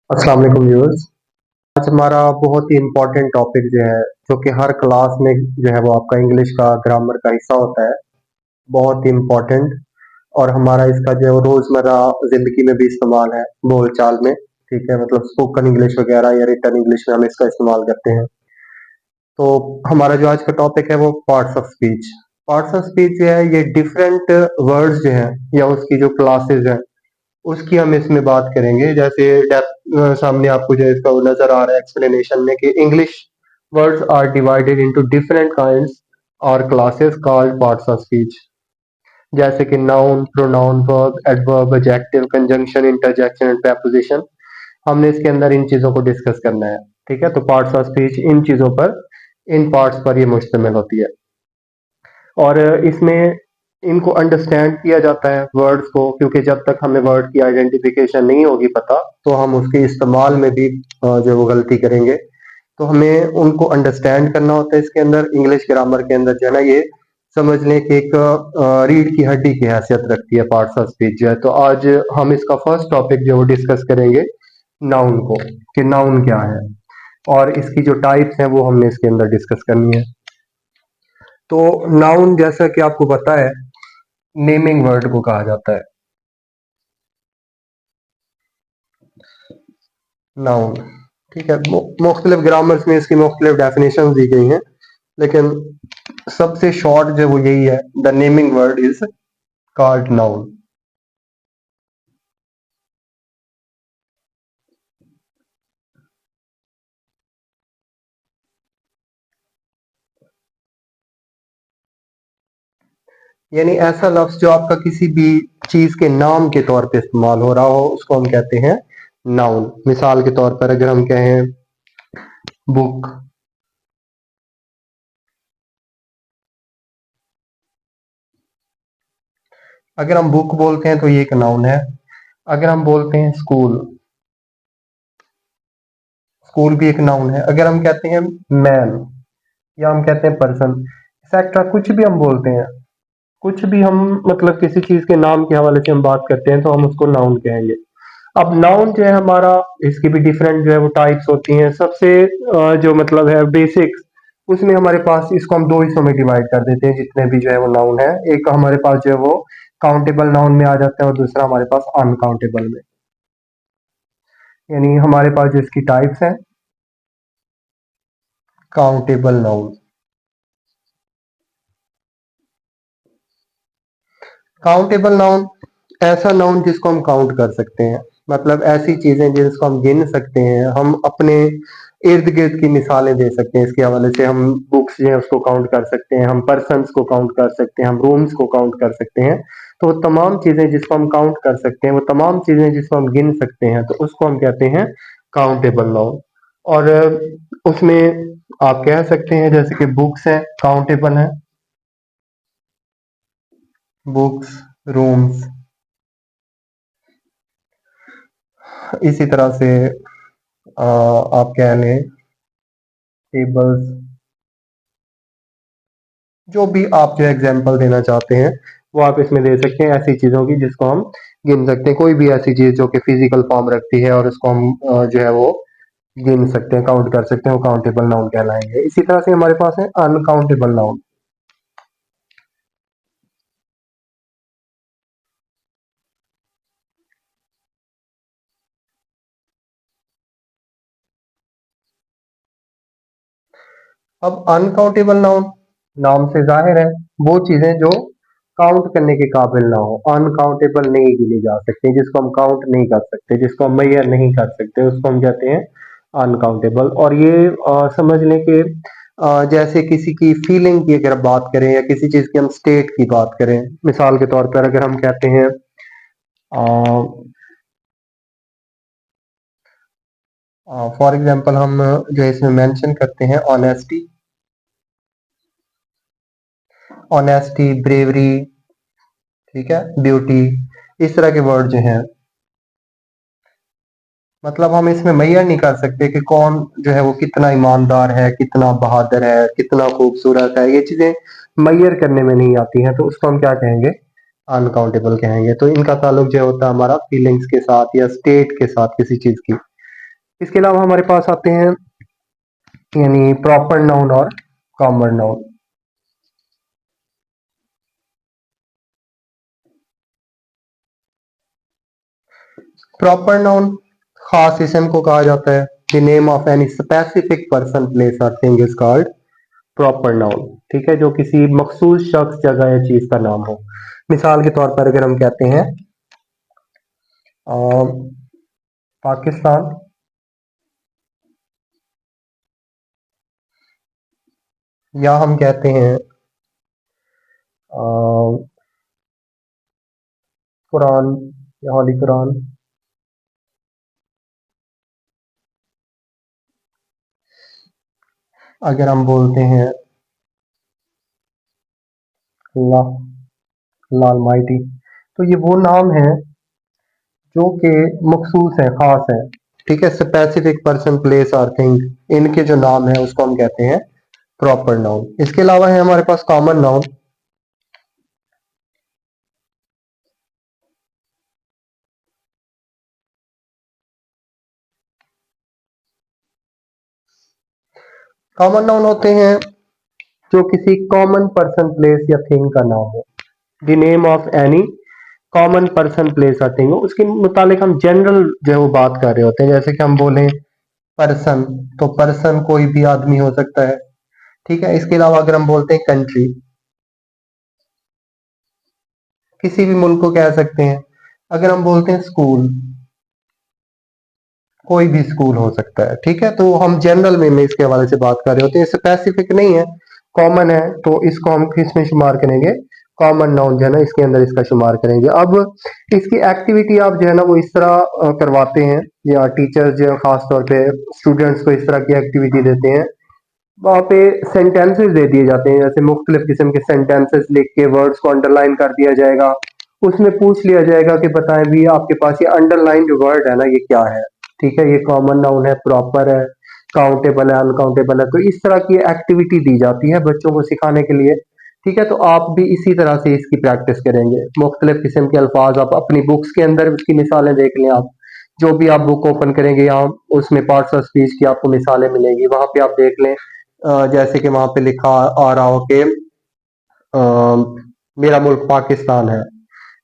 अस्सलाम वालेकुम व्यूअर्स। आज हमारा बहुत ही इम्पोर्टेंट टॉपिक जो है, जो कि हर क्लास में जो है वो आपका इंग्लिश का ग्रामर का हिस्सा होता है। बहुत ही इम्पोर्टेंट। और हमारा इसका जो है वो रोजमर्रा जिंदगी में भी इस्तेमाल है, बोलचाल में। ठीक है, मतलब स्पोकन इंग्लिश वगैरह या रिटन इंग्लिश में हम इसका इस्तेमाल करते हैं। तो हमारा जो आज का टॉपिक है वो parts of speech. Parts of speech जो है ये डिफरेंट वर्ड्स जो हैं या उसकी जो क्लासेस हैं उसकी हम इसमें बात करेंगे। जैसे सामने आपको जो इसका वो नजर आ रहा है एक्सप्लेनेशन में कि English words are divided into different kinds और classes called parts of speech. जैसे कि noun, pronoun, verb, adverb, adjective, conjunction, interjection and preposition। हमने इसके अंदर इन चीजों को डिस्कस करना है। ठीक है, तो पार्ट्स ऑफ स्पीच इन चीजों पर, इन पार्ट्स पर ये मुश्तमिल होती है। और इसमें इनको अंडरस्टैंड किया जाता है वर्ड्स को, क्योंकि जब तक हमें वर्ड की आइडेंटिफिकेशन नहीं होगी पता, तो हम उसके इस्तेमाल में भी जो वो गलती करेंगे। तो हमें उनको अंडरस्टैंड करना होता है। इसके अंदर इंग्लिश ग्रामर के अंदर जो है ना, ये समझ लें कि एक रीढ़ की हड्डी की हैसियत रखती है पार्ट्स ऑफ स्पीच जो है। तो आज हम इसका फर्स्ट टॉपिक जो वो डिस्कस करेंगे नाउन को, कि नाउन क्या है और इसकी जो टाइप्स हैं वो हमने इसके अंदर डिस्कस करनी है। तो नाउन जैसा कि आपको पता है, नेमिंग वर्ड को कहा जाता है नाउन। ठीक है, मुख्तलिफ ग्रामर्स में इसकी मुख्तलिफ डेफिनेशन दी गई हैं, लेकिन सबसे शॉर्ट जो वो यही है, the naming word is called noun. यानी ऐसा लफ्ज जो आपका किसी भी चीज के नाम के तौर पे इस्तेमाल हो रहा हो, उसको हम कहते हैं नाउन। मिसाल के तौर पर अगर हम कहें बुक, अगर हम बुक बोलते हैं तो ये एक नाउन है। अगर हम बोलते हैं स्कूल, स्कूल भी एक नाउन है। अगर हम कहते हैं मैन, या हम कहते हैं पर्सन, एक्सेट्रा, कुछ भी हम बोलते हैं, कुछ भी हम मतलब किसी चीज के नाम के हवाले से हम बात करते हैं तो हम उसको नाउन कहेंगे। अब नाउन जो है हमारा, इसकी भी डिफरेंट जो है वो टाइप्स होती हैं। सबसे जो मतलब है बेसिक्स, उसमें हमारे पास इसको हम दो हिस्सों में डिवाइड कर देते हैं जितने भी जो है वो नाउन है। एक हमारे पास जो है वो काउंटेबल नाउन में आ जाता है और दूसरा हमारे पास अनकाउंटेबल में। यानी हमारे पास जो इसकी टाइप्स हैं, काउंटेबल नाउन। काउंटेबल नाउन ऐसा नाउन जिसको हम काउंट कर सकते हैं, मतलब ऐसी चीजें जिसको हम गिन सकते हैं। हम अपने इर्द गिर्द की मिसालें दे सकते हैं इसके हवाले से। हम बुक्स जो है उसको काउंट कर सकते हैं, हम पर्सन्स को काउंट कर सकते हैं, हम रूम्स को काउंट कर सकते हैं। तो वो तमाम चीजें जिसको हम काउंट कर सकते हैं, वो तमाम चीजें जिसको हम गिन सकते हैं, तो उसको हम कहते हैं काउंटेबल नाउन। और उसमें आप कह सकते हैं जैसे कि बुक्स हैं, काउंटेबल हैं, बुक्स, रूम्स। इसी तरह से आप कह लें टेबल्स। जो भी आप जो एग्जांपल देना चाहते हैं वो आप इसमें दे सकते हैं, ऐसी चीजों की जिसको हम गिन सकते हैं। कोई भी ऐसी चीज जो कि फिजिकल फॉर्म रखती है और उसको हम जो है वो गिन सकते हैं, काउंट कर सकते हैं, वो काउंटेबल नाउन कहलाएंगे। इसी तरह से हमारे पास है अनकाउंटेबल नाउन। अब अनकाउंटेबल नाउन, नाम से जाहिर है वो चीजें जो काउंट करने के काबिल ना हो, अनकाउंटेबल नहीं गिनी जा सकती, जिसको हम काउंट नहीं कर सकते, जिसको हम मैयर नहीं कर सकते, उसको हम कहते हैं अनकाउंटेबल। और ये समझ लें कि जैसे किसी की फीलिंग की अगर बात करें या किसी चीज की हम स्टेट की बात करें, मिसाल के तौर पर अगर हम कहते हैं फॉर एग्जांपल, हम जो है इसमें मेंशन करते हैं ऑनेस्टी, ऑनेस्टी, ब्रेवरी, ठीक है, ब्यूटी, इस तरह के वर्ड जो हैं, मतलब हम इसमें मैयर नहीं कर सकते कि कौन जो है वो कितना ईमानदार है, कितना बहादुर है, कितना खूबसूरत है। ये चीजें मैयर करने में नहीं आती हैं, तो उसको हम क्या कहेंगे, अनकाउंटेबल कहेंगे। तो इनका ताल्लुक जो होता है हमारा फीलिंग्स के साथ या स्टेट के साथ किसी चीज की। इसके अलावा हमारे पास आते हैं यानी प्रॉपर नाउन और कॉमन नाउन। प्रॉपर नाउन खास इसम को कहा जाता है। The name of any specific person place और thing is called proper noun. ठीक है, जो किसी मखसूस शख्स जगह या चीज का नाम हो। मिसाल के तौर पर अगर हम कहते हैं अ, पाकिस्तान, या हम कहते हैं अ, कुरान या होली कुरान, अगर हम बोलते हैं अल्लाह, लालमाइटी, तो ये वो नाम है जो कि मखसूस है, खास है। ठीक है, स्पेसिफिक पर्सन प्लेस और थिंग, इनके जो नाम है उसको हम कहते हैं प्रॉपर नाउन। इसके अलावा है हमारे पास कॉमन नाउन। कॉमन नाउन होते हैं जो किसी कॉमन पर्सन प्लेस या थिंग का नाम हो। The name of any common person place और थिंग हो, उसके मुतालिक हम जनरल जो है वो बात कर रहे होते हैं। जैसे कि हम बोले पर्सन, तो पर्सन कोई भी आदमी हो सकता है। ठीक है, इसके अलावा अगर हम बोलते हैं कंट्री, किसी भी मुल्क को कह सकते हैं। अगर हम बोलते हैं स्कूल, कोई भी स्कूल हो सकता है। ठीक है, तो हम जनरल में इसके हवाले से बात कर रहे होते हैं, स्पेसिफिक नहीं है, कॉमन है, तो इसको हम किस में शुमार करेंगे, कॉमन नाउन जो है ना इसके अंदर इसका शुमार करेंगे। अब इसकी एक्टिविटी आप जो है ना वो इस तरह करवाते हैं, या टीचर्स जो है खास तौर पे स्टूडेंट्स को इस तरह की एक्टिविटी देते हैं। वहाँ पे सेंटेंसेस दे दिए जाते हैं, जैसे मुख्तलिफ किस्म के सेंटेंसेस लिख के वर्ड्स को अंडरलाइन कर दिया जाएगा। उसमें पूछ लिया जाएगा कि बताएं भी आपके पास ये अंडरलाइन जो वर्ड है ना ये क्या है। ठीक है, ये कॉमन नाउन है, प्रॉपर है, काउंटेबल है, अनकाउंटेबल है। तो इस तरह की एक्टिविटी दी जाती है बच्चों को सिखाने के लिए। ठीक है, तो आप भी इसी तरह से इसकी प्रैक्टिस करेंगे। मुख्तलिफ किस्म के अल्फाज आप अपनी बुक्स के अंदर उसकी मिसालें देख लें। आप जो भी आप बुक ओपन करेंगे यहाँ उसमें पार्ट्स ऑफ स्पीच की आपको मिसालें मिलेंगी, वहां पे आप देख लें। जैसे कि वहां पे लिखा आ रहा हो कि अ, मेरा मुल्क पाकिस्तान है।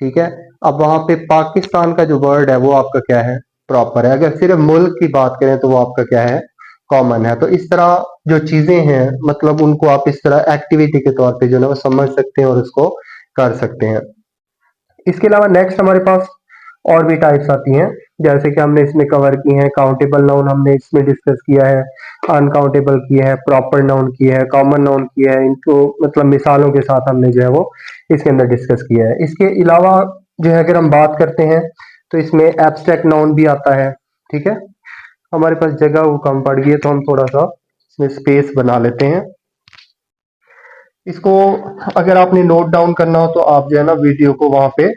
ठीक है, अब वहां पे पाकिस्तान का जो वर्ड है वो आपका क्या है, प्रॉपर है। अगर सिर्फ मुल्क की बात करें तो वो आपका क्या है, कॉमन है। तो इस तरह जो चीजें हैं मतलब उनको आप इस तरह एक्टिविटी के तौर पे जो है ना वो समझ सकते हैं और उसको कर सकते हैं। इसके अलावा नेक्स्ट हमारे पास और भी टाइप्स आती हैं, जैसे कि हमने इसमें कवर की हैं। काउंटेबल नाउन हमने इसमें डिस्कस किया है, अनकाउंटेबल किया है, प्रॉपर नाउन किया है, कॉमन नाउन किया है। इनको मतलब मिसालों के साथ हमने जो है वो इसके अंदर डिस्कस किया है। इसके अलावा जो है अगर हम बात करते हैं तो इसमें एब्स्ट्रैक्ट नाउन भी आता है। ठीक है, हमारे पास जगह वो कम पड़ गई है तो हम थोड़ा सा इसमें स्पेस बना लेते हैं। इसको अगर आपने नोट डाउन करना हो तो आप जो है ना वीडियो को वहां पे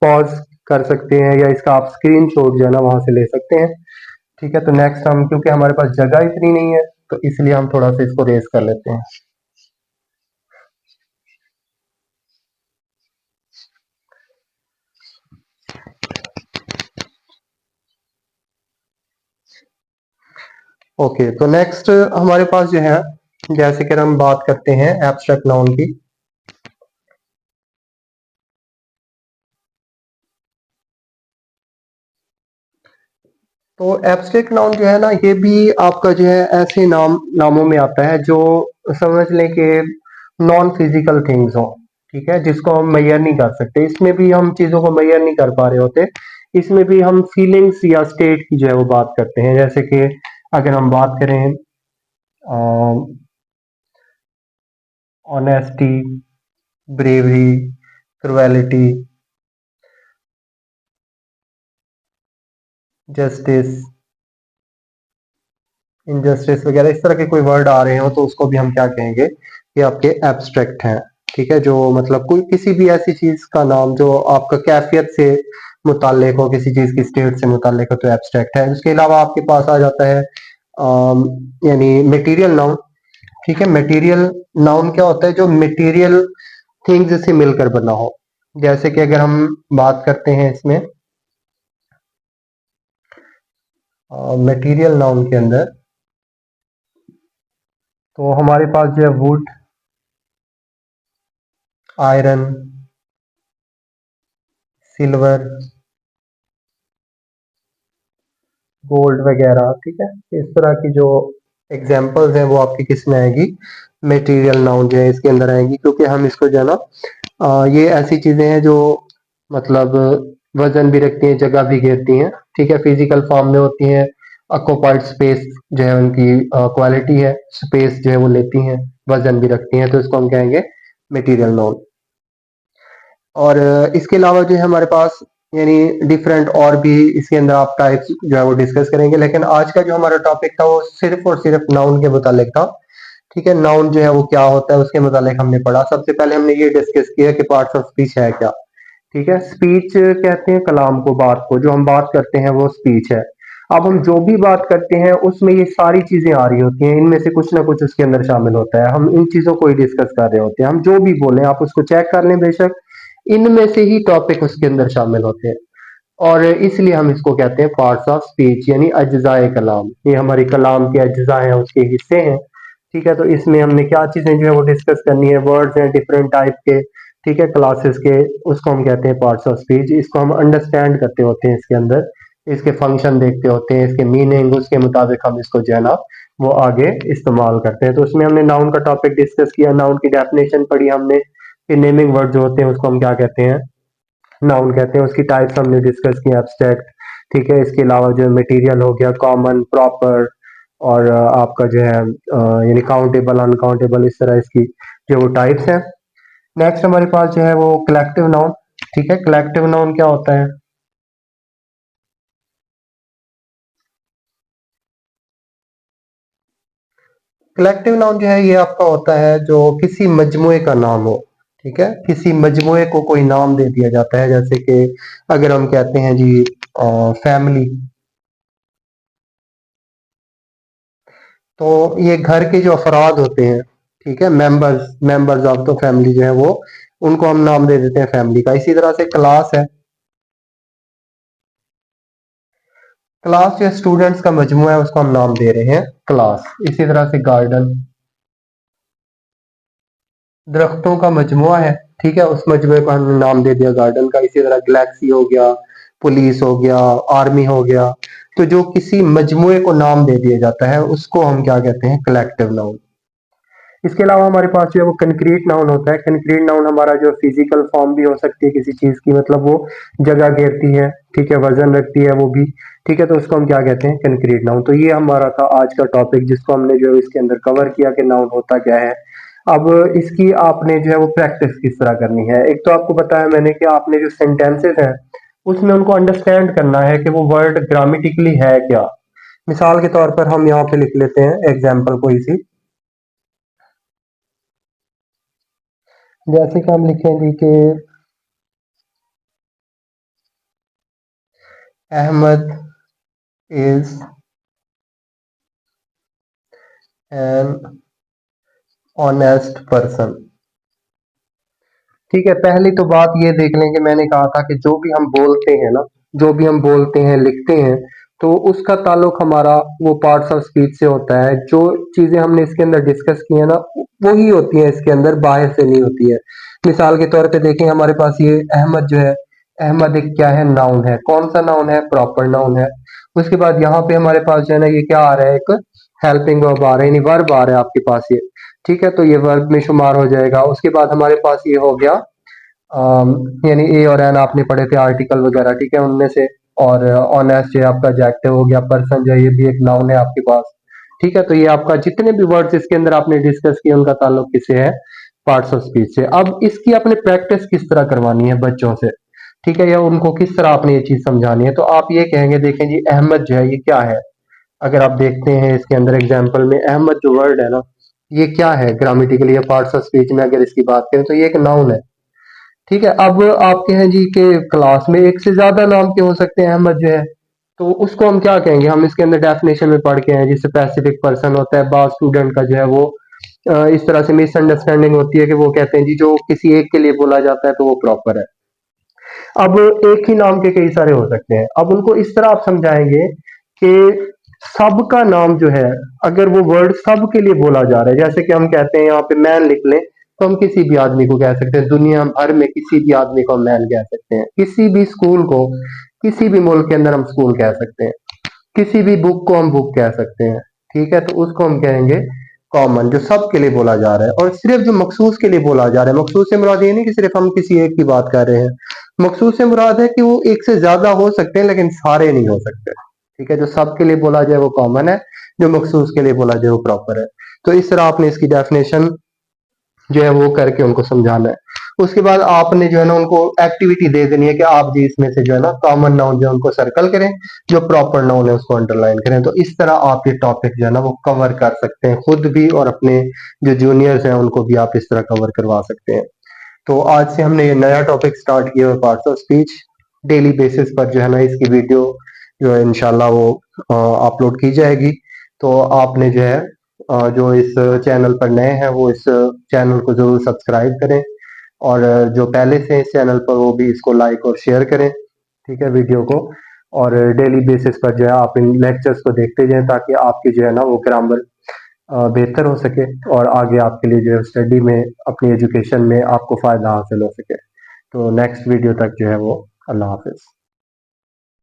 पॉज कर सकते हैं, या इसका आप स्क्रीन शॉट जो है ना वहां से ले सकते हैं। ठीक है, तो नेक्स्ट हम, क्योंकि हमारे पास जगह इतनी नहीं है तो इसलिए हम थोड़ा सा इसको रेस कर लेते हैं। ओके, तो नेक्स्ट हमारे पास जो है, जैसे कि हम बात करते हैं एब्स्ट्रैक्ट नाउन की। तो एब्स्ट्रैक्ट नाउन जो है ना ये भी आपका जो है ऐसे नामों में आता है जो समझ लें कि नॉन फिजिकल थिंग्स हो। ठीक है, जिसको हम मेजर नहीं कर सकते, इसमें भी हम चीजों को मेजर नहीं कर पा रहे होते। इसमें भी हम फीलिंग्स या स्टेट की जो है वो बात करते हैं। जैसे कि अगर हम बात करें honesty, bravery, cruelty, justice, injustice वगैरह, इस तरह के कोई वर्ड आ रहे हो तो उसको भी हम क्या कहेंगे कि आपके एब्स्ट्रैक्ट हैं। ठीक है, जो मतलब कोई किसी भी ऐसी चीज का नाम जो आपका कैफियत से मुताल्लिक हो, किसी चीज की स्टेट से मुताल्लिक हो, तो एब्स्ट्रैक्ट है। उसके अलावा आपके पास आ जाता है यानी मटेरियल नाउन। ठीक है, मटेरियल नाउन क्या होता है, जो मटेरियल थिंग्स से मिलकर बना हो। जैसे कि अगर हम बात करते हैं इसमें मटेरियल नाउन के अंदर तो हमारे पास जो है वुड, आयरन, सिल्वर, गोल्ड वगैरह, ठीक है। इस तरह की जो एग्जांपल्स हैं वो आपकी किस में आएगी, मटेरियल नाउन जो है इसके अंदर आएगी, क्योंकि हम इसको जो है ना ये ऐसी चीजें हैं जो मतलब वजन भी रखती हैं, जगह भी घेरती हैं, ठीक है, फिजिकल फॉर्म में होती हैं, ऑक्यूपाइड स्पेस जो है उनकी क्वालिटी है, स्पेस जो है वो लेती हैं, वजन भी रखती हैं, तो इसको हम कहेंगे मटेरियल नाउन। और इसके अलावा जो है हमारे पास यानी डिफरेंट और भी इसके अंदर आप टाइप्स जो है वो डिस्कस करेंगे, लेकिन आज का जो हमारा टॉपिक था वो सिर्फ और सिर्फ नाउन के मुतालिक था, ठीक है। नाउन जो है वो क्या होता है उसके मुतालिक हमने पढ़ा। सबसे पहले हमने ये डिस्कस किया कि पार्ट्स ऑफ स्पीच है क्या, ठीक है। स्पीच कहते हैं कलाम को, बात को, जो हम बात करते हैं वो स्पीच है। अब हम जो भी बात करते हैं उसमें ये सारी चीजें आ रही होती हैं, इनमें से कुछ ना कुछ उसके अंदर शामिल होता है, हम इन चीजों को ही डिस्कस कर रहे होते हैं। हम जो भी बोलें आप उसको चेक कर लें, बेशक इनमें से ही टॉपिक उसके अंदर शामिल होते हैं, और इसलिए हम इसको कहते हैं पार्ट्स ऑफ स्पीच, यानी अज्जाए कलाम। ये हमारी कलाम के अज्जा हैं, उसके हिस्से हैं, ठीक है। तो इसमें हमने क्या चीजें जो है वो डिस्कस करनी है, वर्ड्स हैं डिफरेंट टाइप के, ठीक है, क्लासेस के, उसको हम कहते हैं पार्ट्स ऑफ स्पीच। इसको हम अंडरस्टैंड करते होते हैं, इसके अंदर इसके फंक्शन देखते होते हैं, इसके मीनिंग, उसके मुताबिक हम इसको जो है ना वो आगे इस्तेमाल करते हैं। तो उसमें हमने नाउन का टॉपिक डिस्कस किया, नाउन की डेफिनेशन पढ़ी हमने कि नेमिंग वर्ड जो होते हैं उसको हम क्या कहते हैं, नाउन कहते हैं। उसकी टाइप्स हमने डिस्कस की, एब्स्ट्रैक्ट, ठीक है। इसके अलावा जो मटेरियल हो गया, कॉमन, प्रॉपर, और आपका जो है यानी काउंटेबल, अनकाउंटेबल, इस तरह इसकी जो वो टाइप्स हैं। नेक्स्ट हमारे पास जो है वो कलेक्टिव नाउन, ठीक है। कलेक्टिव नाउन क्या होता है? कलेक्टिव नाउन जो है ये आपका होता है जो किसी मजमुए का नाम हो, ठीक है। किसी मजमुए को कोई नाम दे दिया जाता है, जैसे कि अगर हम कहते हैं जी फैमिली, तो ये घर के जो अफराद होते हैं, ठीक है, members members of the family जो है वो, उनको हम नाम दे देते हैं फैमिली का। इसी तरह से क्लास है, क्लास जो स्टूडेंट्स का मजमू है उसको हम नाम दे रहे हैं क्लास। इसी तरह से गार्डन, दरख्तों का मजमुआ है, ठीक है, उस मजमुए को हमने नाम दे दिया गार्डन का। इसी तरह गैलेक्सी हो गया, पुलिस हो गया, आर्मी हो गया। तो जो किसी मजमुए को नाम दे दिया जाता है उसको हम क्या कहते हैं, कलेक्टिव नाउन। इसके अलावा हमारे पास जो है वो कंक्रीट नाउन होता है। कंक्रीट नाउन हमारा जो फिजिकल फॉर्म भी हो सकती है किसी चीज की, मतलब वो जगह घेरती है, ठीक है, वजन रखती है वो भी, ठीक है। तो उसको हम क्या कहते हैं, कंक्रीट नाउन। तो ये हमारा था आज का टॉपिक जिसको हमने जो है इसके अंदर कवर किया कि नाउन होता क्या है। अब इसकी आपने जो है वो प्रैक्टिस किस तरह करनी है। एक तो आपको बताया मैंने कि आपने जो सेंटेंसेस हैं उसमें उनको अंडरस्टैंड करना है कि वो वर्ड ग्रामेटिकली है क्या। मिसाल के तौर पर हम यहाँ पे लिख लेते हैं एग्जाम्पल कोई सी, जैसे कि हम लिखेंगे कि Ahmad is an honest person, ठीक है। पहली तो बात ये देख लें कि मैंने कहा था कि जो भी हम बोलते हैं ना, जो भी हम बोलते हैं लिखते हैं, तो उसका ताल्लुक हमारा वो पार्ट्स ऑफ स्पीच से होता है। जो चीजें हमने इसके अंदर डिस्कस की है ना वही होती है इसके अंदर, बाहर से नहीं होती है। मिसाल के तौर पे देखें, हमारे पास ये अहमद जो है, अहमद एक क्या है, नाउन है। कौन सा नाउन है? प्रॉपर नाउन है। उसके बाद यहाँ पे हमारे पास जो है ना ये क्या आ रहा है, एक हेल्पिंग वर्ब आ रहा है, यानी वर्ब आ रहा है आपके पास ये, ठीक है। तो ये वर्ब में शुमार हो जाएगा। उसके बाद हमारे पास ये हो गया यानी ए और एन आपने पढ़े थे आर्टिकल वगैरह, ठीक है, उनमें से। और ऑनेस्ट जो है आपका एडजेक्टिव हो गया, पर्सन जो है ये भी एक नाउन है आपके पास, ठीक है। तो ये आपका जितने भी वर्ड्स इसके अंदर आपने डिस्कस किए उनका ताल्लुक किससे है, पार्ट्स ऑफ स्पीच से। अब इसकी आपने प्रैक्टिस किस तरह करवानी है बच्चों से, ठीक है, या उनको किस तरह आपने ये चीज समझानी है। तो आप ये कहेंगे, देखें जी अहमद जो है ये क्या है। अगर आप देखते हैं इसके अंदर एग्जाम्पल में, अहमद जो वर्ड है ना ये क्या है ग्रामेटिकली या पार्ट्स ऑफ स्पीच में अगर इसकी बात करें तो ये एक नाउन है, ठीक है। अब आपके हैं जी के क्लास में एक से ज्यादा नाम के हो सकते हैं अहमद जो है, तो उसको हम क्या कहेंगे, हम इसके अंदर डेफिनेशन में पढ़ के हैं जिससे स्पेसिफिक पर्सन होता है। बाद स्टूडेंट का जो है वो इस तरह से मिसअंडरस्टैंडिंग होती है कि वो कहते हैं जी जो किसी एक के लिए बोला जाता है तो वो प्रॉपर है। अब एक ही नाम के कई सारे हो सकते हैं, अब उनको इस तरह आप समझाएंगे कि सबका नाम जो है, अगर वो वर्ड सब के लिए बोला जा रहा है, जैसे कि हम कहते हैं यहाँ पे मैन लिख लें, तो हम किसी भी आदमी को कह सकते हैं, दुनिया भर में किसी भी आदमी को हम मैन कह सकते हैं, किसी भी स्कूल को, किसी भी मुल्क के अंदर हम स्कूल कह सकते हैं, किसी भी बुक को हम बुक कह सकते हैं। ठीक है, तो उसको हम कहेंगे कॉमन, जो सबके लिए बोला जा रहा है। और सिर्फ जो मखसूस के लिए बोला जा रहा है, मखसूस से मुराद ये नहीं कि सिर्फ हम किसी एक की बात कर रहे हैं, मखसूस से मुराद है कि वो एक से ज्यादा हो सकते हैं लेकिन सारे नहीं हो सकते। ठीक है, जो सबके लिए बोला जाए वो कॉमन है, जो मखसूस के लिए बोला जाए वो प्रॉपर है। तो इस तरह आपने इसकी डेफिनेशन जो है वो करके उनको समझाना है। उसके बाद आपने जो है ना उनको एक्टिविटी दे देनी है कि आप जी इसमें से जो है ना कॉमन नाउन जो है उनको सर्कल करें, जो प्रॉपर नाउन है उसको अंडरलाइन करें। तो इस तरह आप ये टॉपिक जो है ना वो कवर कर सकते हैं खुद भी, और अपने जो जूनियर्स हैं उनको भी आप इस तरह कवर करवा सकते हैं। तो आज से हमने ये नया टॉपिक स्टार्ट किया है, parts of speech. Daily basis पर जो है ना इसकी वीडियो जो है इंशाल्लाह वो अपलोड की जाएगी। तो आपने जो है जो इस चैनल पर नए हैं वो इस चैनल को जरूर सब्सक्राइब करें, और जो पहले से इस चैनल पर वो भी इसको लाइक और शेयर करें। ठीक है, वीडियो को। और डेली बेसिस पर जो है आप इन लेक्चर्स को देखते जाएं, ताकि आपकी जो है ना वो ग्रामर बेहतर हो सके, और आगे आपके लिए जो है स्टडी में, अपनी एजुकेशन में आपको फायदा हासिल हो सके। तो नेक्स्ट वीडियो तक जो है वो, अल्लाह हाफिज।